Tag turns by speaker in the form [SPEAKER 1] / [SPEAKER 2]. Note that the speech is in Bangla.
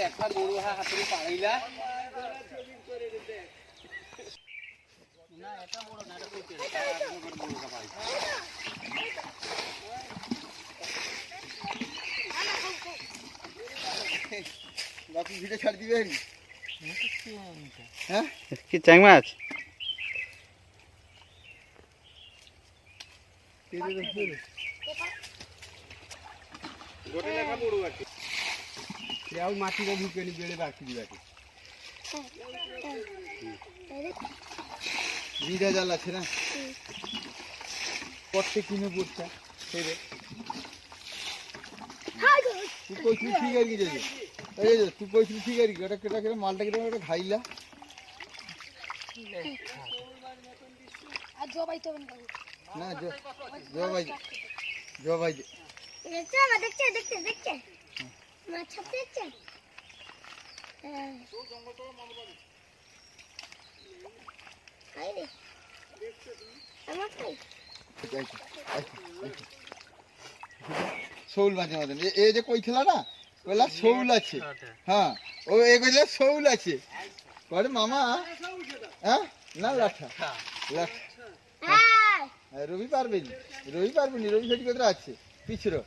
[SPEAKER 1] একটা গরু হাতে পাড়াইলা না এটা বড় না এটা কইতে বড় কাপাই বাকি ভিডিও ছাড় দিবেন হ্যাঁ
[SPEAKER 2] কি চ্যাং মাছ
[SPEAKER 1] গোটে লেখা বড় আছে याव माटी को भूके नहीं बेड़े बाकी दी बाकी जीरा জাল আছে না করতে কিনে পড়ছে ছেড়ে তুই কইছিস ঠিক আর কি যাবে এই যে তুই কইছিস ঠিক আর কি এটা কেটা করে মালটা কেটে ওটা খাইলা
[SPEAKER 3] আর জবাই তো
[SPEAKER 1] না জবাই
[SPEAKER 3] দেখছে দেখছে মাছ ছাপতে দেখছে শৌল মাঝে মাঝে এই যে কইছিলা না কইলা শৌল আছে হ্যাঁ ও এই কইলা শৌল আছে করে মামা হ্যাঁ না লাঠা রবি পারবেনি রবি সেটি কোথায় আছে পিছরো